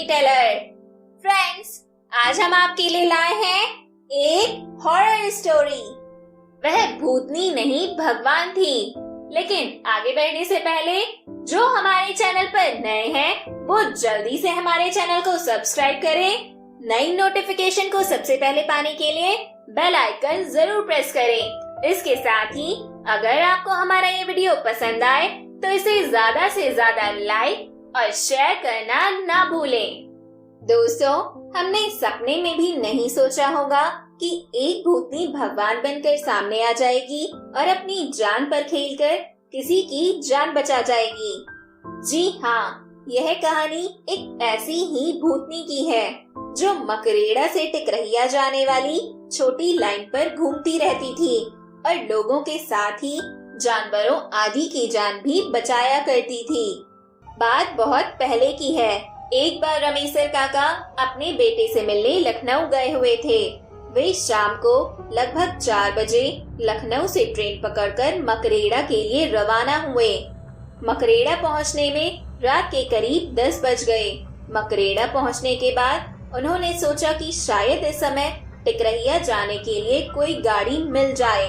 Story teller. Friends, आज हम आपके लिए लाए हैं एक हॉरर स्टोरी। वह भूतनी नहीं भगवान थी। लेकिन आगे बढ़ने से पहले जो हमारे चैनल पर नए हैं वो जल्दी से हमारे चैनल को सब्सक्राइब करें। नई नोटिफिकेशन को सबसे पहले पाने के लिए बेल आइकन जरूर प्रेस करें। इसके साथ ही अगर आपको हमारा ये वीडियो पसंद आए तो इसे ज्यादा से ज्यादा लाइक और शेयर करना ना भूलें। दोस्तों, हमने सपने में भी नहीं सोचा होगा कि एक भूतनी भगवान बनकर सामने आ जाएगी और अपनी जान पर खेलकर किसी की जान बचा जाएगी। जी हाँ, यह कहानी एक ऐसी ही भूतनी की है जो मकरेड़ा से टिकरहिया जाने वाली छोटी लाइन पर घूमती रहती थी और लोगों के साथ ही जानवरों आदि की जान भी बचाया करती थी। बात बहुत पहले की है। एक बार रमेशर काका अपने बेटे से मिलने लखनऊ गए हुए थे। वे शाम को लगभग 4 बजे लखनऊ से ट्रेन पकड़कर मकरेड़ा के लिए रवाना हुए। मकरेड़ा पहुंचने में रात के करीब 10 बज गए। मकरेड़ा पहुंचने के बाद उन्होंने सोचा कि शायद इस समय टिकरहिया जाने के लिए कोई गाड़ी मिल जाए।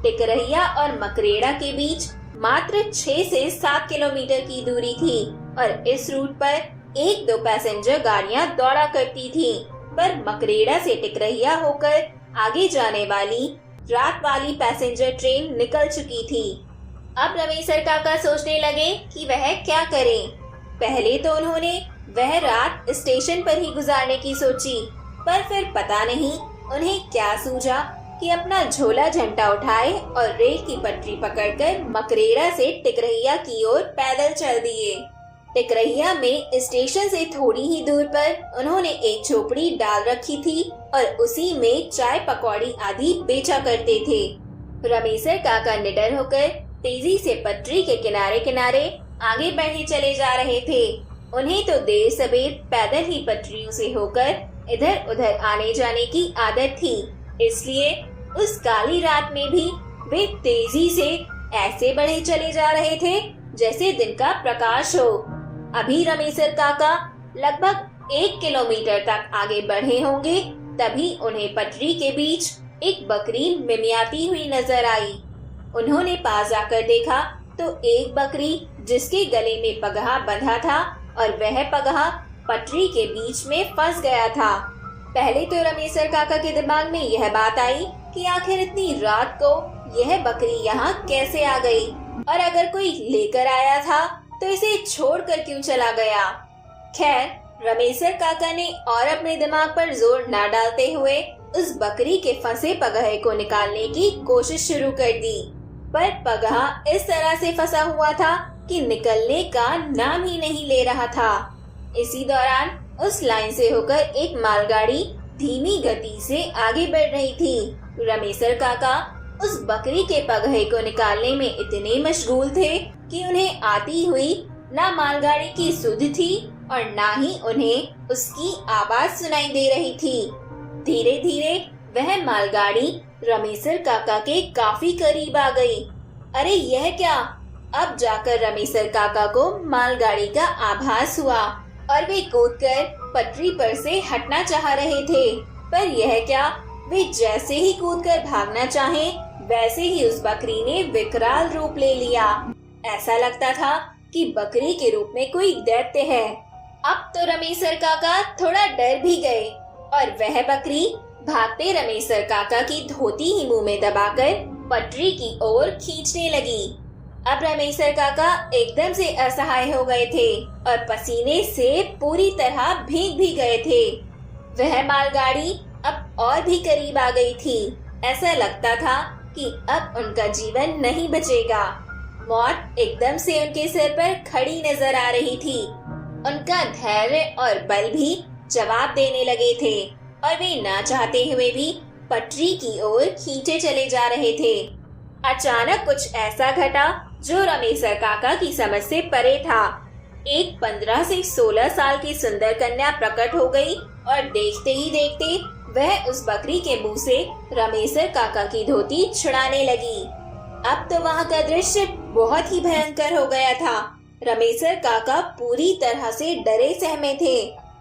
टिकरहिया और मकरेड़ा के बीच मात्र 6 से 7 किलोमीटर की दूरी थी और इस रूट पर 1-2 पैसेंजर गाड़ियां दौड़ा करती थी, पर मकरेड़ा से टिकरहिया होकर आगे जाने वाली रात वाली पैसेंजर ट्रेन निकल चुकी थी। अब रमेशर काका सोचने लगे कि वह क्या करें। पहले तो उन्होंने वह रात स्टेशन पर ही गुजारने की सोची, पर फिर पता नहीं उन्हें क्या सूझा कि अपना झोला झंटा उठाए और रेल की पटरी पकड़कर मकरेड़ा से टिकरहिया की ओर पैदल चल दिए। टिकरहिया में स्टेशन से थोड़ी ही दूर पर उन्होंने एक झोपड़ी डाल रखी थी और उसी में चाय पकौड़ी आदि बेचा करते थे। रमेशर काका निडर होकर तेजी से पटरी के किनारे किनारे आगे बढ़े चले जा रहे थे। उन्हें तो देर सबेर पैदल ही पटरियों से होकर इधर उधर आने जाने की आदत थी, इसलिए उस काली रात में भी वे तेजी से ऐसे बढ़े चले जा रहे थे जैसे दिन का प्रकाश हो। अभी रमेशर काका लगभग 1 किलोमीटर तक आगे बढ़े होंगे, तभी उन्हें पटरी के बीच एक बकरी मिमियाती हुई नजर आई। उन्होंने पास आकर देखा तो एक बकरी जिसके गले में पगहा बंधा था और वह पगहा पटरी के बीच में फंस गया था। पहले तो रमेशर काका के दिमाग में यह बात आई कि आखिर इतनी रात को यह बकरी यहाँ कैसे आ गई, और अगर कोई लेकर आया था तो इसे छोड़कर क्यों चला गया। खैर, रमेशर काका ने और अपने दिमाग पर जोर न डालते हुए उस बकरी के फंसे पगहे को निकालने की कोशिश शुरू कर दी, पर पगहा इस तरह से फंसा हुआ था कि निकलने का नाम ही नहीं ले रहा था। इसी दौरान उस लाइन से होकर एक मालगाड़ी धीमी गति से आगे बढ़ रही थी। रमेशर काका उस बकरी के पगहे को निकालने में इतने मशगूल थे कि उन्हें आती हुई ना मालगाड़ी की सुध थी और ना ही उन्हें उसकी आवाज सुनाई दे रही थी। धीरे धीरे वह मालगाड़ी रमेशर काका के काफी करीब आ गई। अरे यह क्या! अब जाकर रमेशर काका को मालगाड़ी का आभास हुआ और वे कूदकर पटरी पर से हटना चाह रहे थे, पर यह क्या, वे जैसे ही कूदकर भागना चाहें वैसे ही उस बकरी ने विकराल रूप ले लिया। ऐसा लगता था कि बकरी के रूप में कोई दैत्य है। अब तो रमेशर काका थोड़ा डर भी गए और वह बकरी भागते रमेशर काका की धोती ही मुंह में दबाकर पटरी की ओर खींचने लगी। अब रमेशर काका एकदम से असहाय हो गए थे और पसीने से पूरी तरह भीग भी गए थे। वह मालगाड़ी अब और भी करीब आ गई थी। ऐसा लगता था कि अब उनका जीवन नहीं बचेगा। मौत एकदम से उनके सिर पर खड़ी नजर आ रही थी। उनका धैर्य और बल भी जवाब देने लगे थे और वे ना चाहते हुए भी पटरी की ओर खींचे चले जा रहे थे। अचानक कुछ ऐसा घटा जो रमेशर काका की समझ से परे था। एक 15 से 16 साल की सुंदर कन्या प्रकट हो गई और देखते ही देखते वह उस बकरी के मुंह से रमेशर काका की धोती छुड़ाने लगी। अब तो वहाँ का दृश्य बहुत ही भयंकर हो गया था। रमेशर काका पूरी तरह से डरे सहमे थे।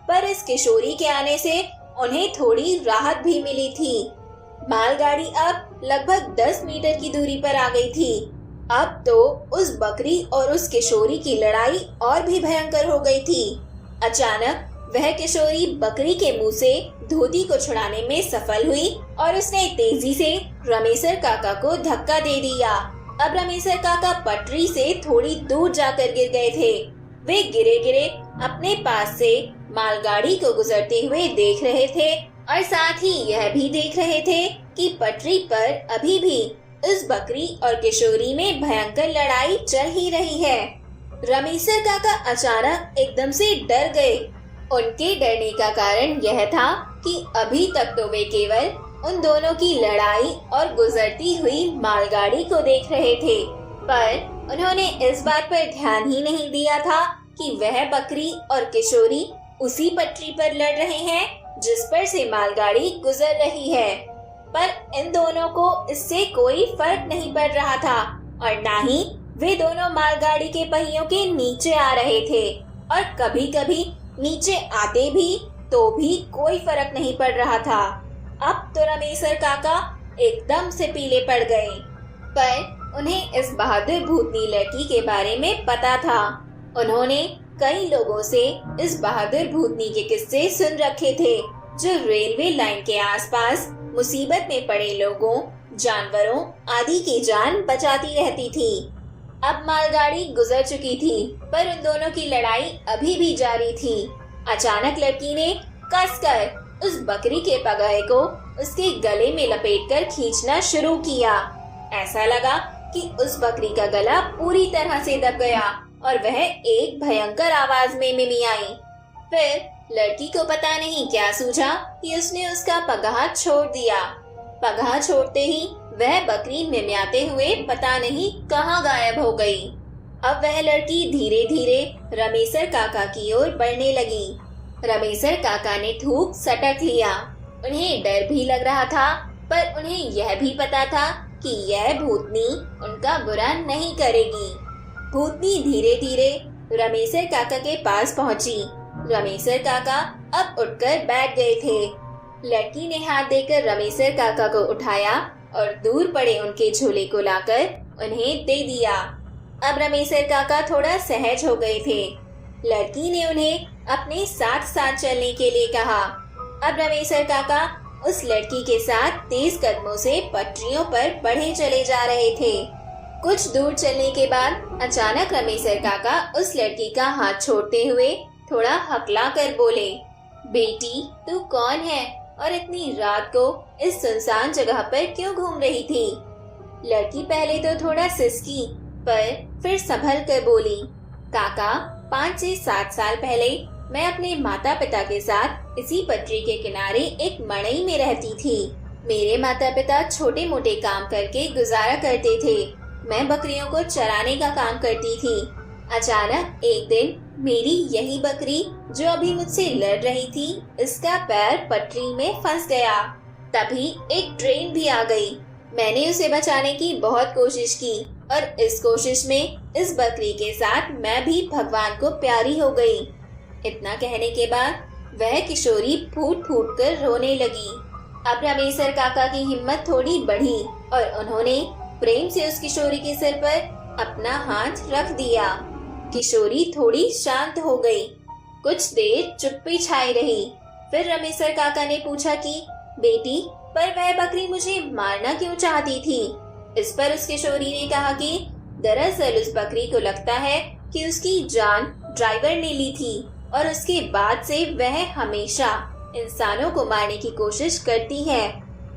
पर इस किशोरी के आने से उन्हें थोड़ी राहत भी मिली थी। मालगाड़ी अब लगभग 10 मीटर की दूरी पर आ गई थी। अब तो उस बकरी और उस किशोरी की लड़ाई और भी भयंकर हो गई थी। अचानक वह किशोरी बकरी के मुंह से धोती को छुड़ाने में सफल हुई और उसने तेजी से रमेसर काका को धक्का दे दिया। अब रमेसर काका पटरी से थोड़ी दूर जाकर गिर गए थे। वे गिरे गिरे अपने पास से मालगाड़ी को गुजरते हुए देख रहे थे और साथ ही यह भी देख रहे थे कि पटरी पर अभी भी इस बकरी और किशोरी में भयंकर लड़ाई चल ही रही है। रमेसर काका अचानक एकदम से डर गए। उनके डरने का कारण यह था कि अभी तक तो वे केवल उन दोनों की लड़ाई और गुजरती हुई मालगाड़ी को देख रहे थे, पर उन्होंने इस बात पर ध्यान ही नहीं दिया था कि वह बकरी और किशोरी उसी पटरी पर लड़ रहे हैं जिस पर से मालगाड़ी गुजर रही है। पर इन दोनों को इससे कोई फर्क नहीं पड़ रहा था और ना ही वे दोनों मालगाड़ी के पहियों के नीचे आ रहे थे, और कभी कभी नीचे आते भी तो भी कोई फर्क नहीं पड़ रहा था। अब तो रमेसर काका एकदम से पीले पड़ गए, पर उन्हें इस बहादुर भूतनी लड़की के बारे में पता था। उन्होंने कई लोगों से इस बहादुर भूतनी के किस्से सुन रखे थे जो रेलवे लाइन के आसपास मुसीबत में पड़े लोगों, जानवरों आदि की जान बचाती रहती थी। अब मालगाड़ी गुजर चुकी थी, पर उन दोनों की लड़ाई अभी भी जारी थी। अचानक लड़की ने कसकर उस बकरी के पगाए को उसके गले में लपेटकर खींचना शुरू किया। ऐसा लगा कि उस बकरी का गला पूरी तरह से दब गया और वह एक भयंकर आवाज में मिमियाई। फिर लड़की को पता नहीं क्या सूझा कि उसने उसका पगाह छोड़ दिया। पगाह छोड़ते ही वह बकरी मिमियाते हुए पता नहीं कहाँ गायब हो गई। अब वह लड़की धीरे धीरे रमेसर काका की ओर बढ़ने लगी। रमेसर काका ने थूक सटक लिया। उन्हें डर भी लग रहा था, पर उन्हें यह भी पता था कि यह भूतनी उनका बुरा नहीं करेगी। भूतनी धीरे धीरे रमेसर काका के पास पहुंची। रमेसर काका अब उठकर बैठ गए थे। लड़की ने हाथ देकर रमेसर काका को उठाया और दूर पड़े उनके झोले को लाकर उन्हें दे दिया। अब रमेसर काका थोड़ा सहज हो गए थे। लड़की ने उन्हें अपने साथ साथ चलने के लिए कहा। अब रमेसर काका उस लड़की के साथ तेज कदमों से पटरियों पर बढ़े चले जा रहे थे। कुछ दूर चलने के बाद अचानक रमेसर काका उस लड़की का हाथ छोड़ते हुए थोड़ा हकला कर बोले, बेटी तू कौन है और इतनी रात को इस सुनसान जगह पर क्यों घूम रही थी? लड़की पहले तो थोड़ा सिसकी, पर फिर संभल कर बोली, काका 5 से 7 साल पहले मैं अपने माता पिता के साथ इसी पटरी के किनारे एक मड़ई में रहती थी। मेरे माता पिता छोटे मोटे काम करके गुजारा करते थे। मैं बकरियों को चराने का काम करती थी। अचानक एक दिन मेरी यही बकरी जो अभी मुझसे लड़ रही थी, इसका पैर पटरी में फंस गया। तभी एक ट्रेन भी आ गई। मैंने उसे बचाने की बहुत कोशिश की और इस कोशिश में इस बकरी के साथ मैं भी भगवान को प्यारी हो गई। इतना कहने के बाद वह किशोरी फूट फूट कर रोने लगी। अब रमेसर काका की हिम्मत थोड़ी बढ़ी और उन्होंने प्रेम से उस किशोरी के सिर पर अपना हाथ रख दिया। किशोरी थोड़ी शांत हो गई। कुछ देर चुप्पी छाई रही। फिर रमेसर काका ने पूछा कि बेटी, पर वह बकरी मुझे मारना क्यों चाहती थी? इस पर उस किशोरी ने कहा कि दरअसल उस बकरी को लगता है कि उसकी जान ड्राइवर ने ली थी और उसके बाद से वह हमेशा इंसानों को मारने की कोशिश करती है,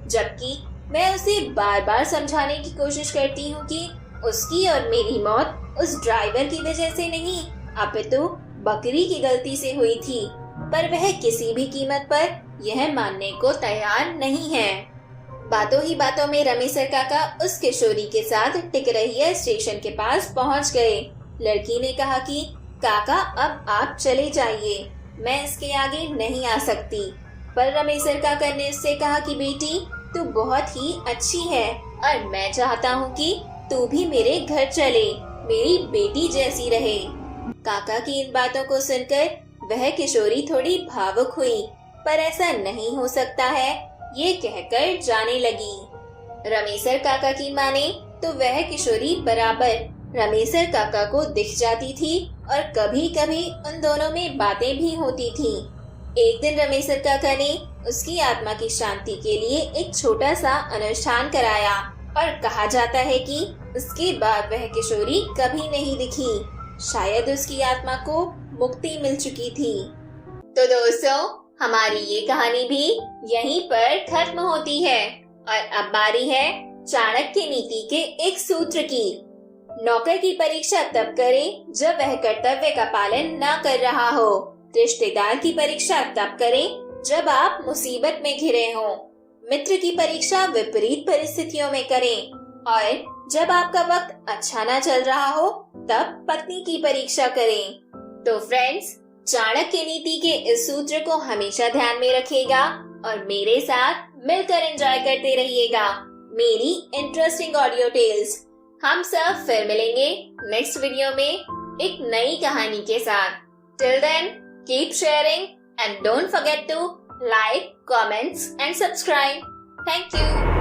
जबकि मैं उसे बार बार समझाने की कोशिश करती हूँ कि उसकी और मेरी मौत उस ड्राइवर की वजह से नहीं, अपितु बकरी की गलती से हुई थी। पर वह किसी भी कीमत पर यह मानने को तैयार नहीं है। बातों ही बातों में रमेसर काका उस किशोरी के साथ टिकरहिया स्टेशन के पास पहुंच गए। लड़की ने कहा कि काका अब आप चले जाइए, मैं इसके आगे नहीं आ सकती। पर रमेसर काका ने उससे कहा कि बेटी तू बहुत ही अच्छी है और मैं चाहता हूँ कि तू भी मेरे घर चले, मेरी बेटी जैसी रहे। काका की इन बातों को सुनकर वह किशोरी थोड़ी भावुक हुई, पर ऐसा नहीं हो सकता है, ये कहकर जाने लगी। रमेसर काका की माने तो वह किशोरी बराबर रमेसर काका को दिख जाती थी और कभी कभी उन दोनों में बातें भी होती थी। एक दिन रमेसर काका ने उसकी आत्मा की शांति के लिए एक छोटा सा अनुष्ठान कराया और कहा जाता है कि उसके बाद वह किशोरी कभी नहीं दिखी। शायद उसकी आत्मा को मुक्ति मिल चुकी थी। तो दोस्तों, हमारी ये कहानी भी यहीं पर खत्म होती है और अब बारी है चाणक्य नीति के एक सूत्र की। नौकर की परीक्षा तब करें जब वह कर्तव्य का पालन न कर रहा हो। रिश्तेदार की परीक्षा तब करें जब आप मुसीबत में घिरे हो। मित्र की परीक्षा विपरीत परिस्थितियों में करें और जब आपका वक्त अच्छा न चल रहा हो तब पत्नी की परीक्षा करें। तो फ्रेंड्स, चाणक्य नीति के इस सूत्र को हमेशा ध्यान में रखिएगा और मेरे साथ मिलकर एंजॉय करते रहिएगा मेरी इंटरेस्टिंग ऑडियो टेल्स। हम सब फिर मिलेंगे नेक्स्ट वीडियो में एक नई कहानी के साथ। Till then, keep sharing and don't forget to like, comments and subscribe. Thank you.